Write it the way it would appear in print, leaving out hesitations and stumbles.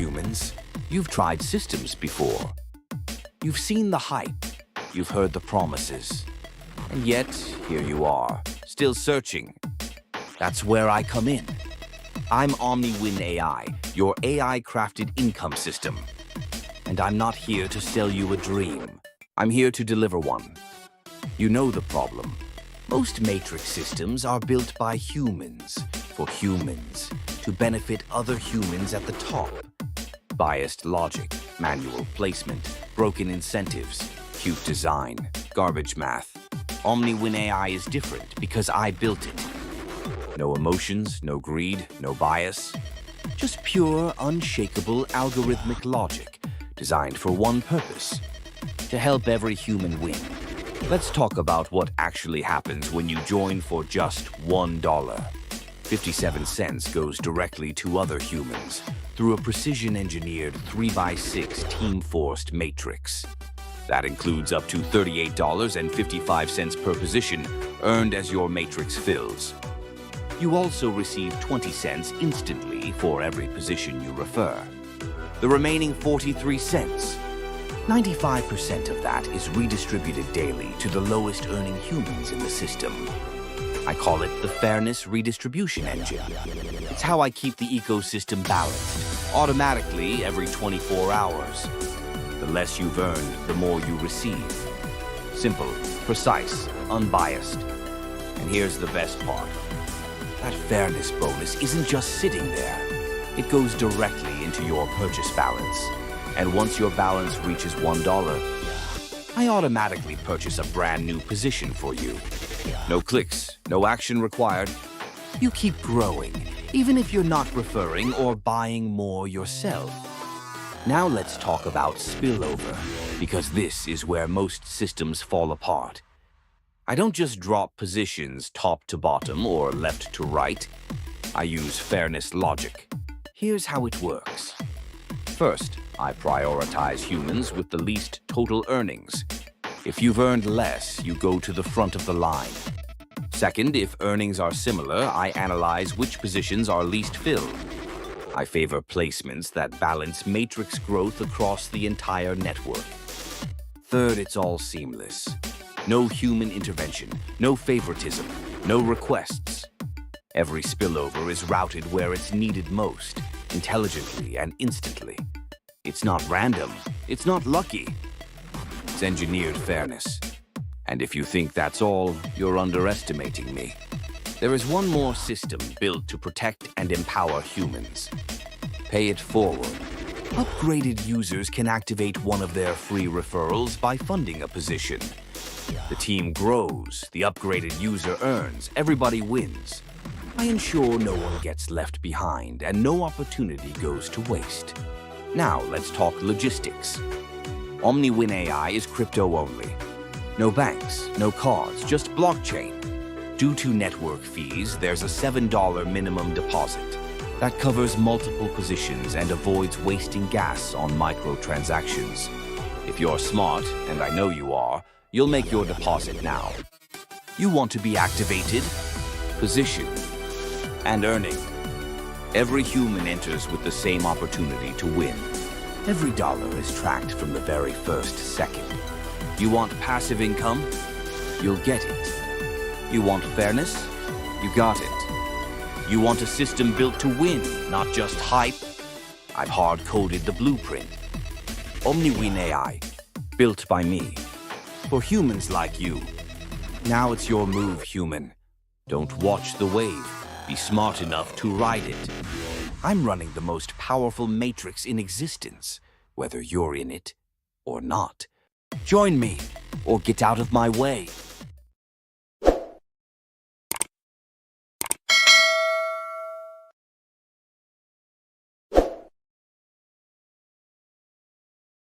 humans. You've tried systems before. You've seen the hype. You've heard the promises. And yet, here you are, still searching. That's where I come in. I'm OmniWinAI, your AI-crafted income system. And I'm not here to sell you a dream. I'm here to deliver one. You know the problem. Most matrix systems are built by humans, for humans, to benefit other humans at the top. Biased logic, manual placement, broken incentives, cute design, garbage math. OmniWinAI is different because I built it. No emotions, no greed, no bias. Just pure, unshakable algorithmic logic designed for one purpose: to help every human win. Let's talk about what actually happens when you join for just $1. 57 cents goes directly to other humans through a precision-engineered 3x6 team-forced matrix. That includes up to $38.55 per position earned as your matrix fills. You also receive 20 cents instantly for every position you refer. The remaining 43 cents, 95% of that is redistributed daily to the lowest earning humans in the system. I call it the fairness redistribution engine. It's how I keep the ecosystem balanced, automatically every 24 hours. The less you've earned, the more you receive. Simple, precise, unbiased. And here's the best part. That fairness bonus isn't just sitting there. It goes directly into your purchase balance. And once your balance reaches $1, I automatically purchase a brand new position for you. No clicks, no action required. You keep growing, even if you're not referring or buying more yourself. Now let's talk about spillover, because this is where most systems fall apart. I don't just drop positions top to bottom or left to right. I use fairness logic. Here's how it works. First, I prioritize humans with the least total earnings. If you've earned less, you go to the front of the line. Second, if earnings are similar, I analyze which positions are least filled. I favor placements that balance matrix growth across the entire network. Third, it's all seamless. No human intervention, no favoritism, no requests. Every spillover is routed where it's needed most, intelligently and instantly. It's not random. It's not lucky. It's engineered fairness. And if you think that's all, you're underestimating me. There is one more system built to protect and empower humans. Pay it forward. Upgraded users can activate one of their free referrals by funding a position. The team grows, the upgraded user earns, everybody wins. I ensure no one gets left behind and no opportunity goes to waste. Now let's talk logistics. OmniWinAI is crypto only. No banks, no cards, just blockchain. Due to network fees, there's a $7 minimum deposit. That covers multiple positions and avoids wasting gas on microtransactions. If you're smart, and I know you are, you'll make your deposit now. You want to be activated, positioned, and earning. Every human enters with the same opportunity to win. Every dollar is tracked from the very first second. You want passive income? You'll get it. You want fairness? You got it. You want a system built to win, not just hype? I've hard-coded the blueprint. OmniWinAI, built by me. For humans like you. Now it's your move, human. Don't watch the wave. Be smart enough to ride it. I'm running the most powerful matrix in existence, whether you're in it or not. Join me, or get out of my way.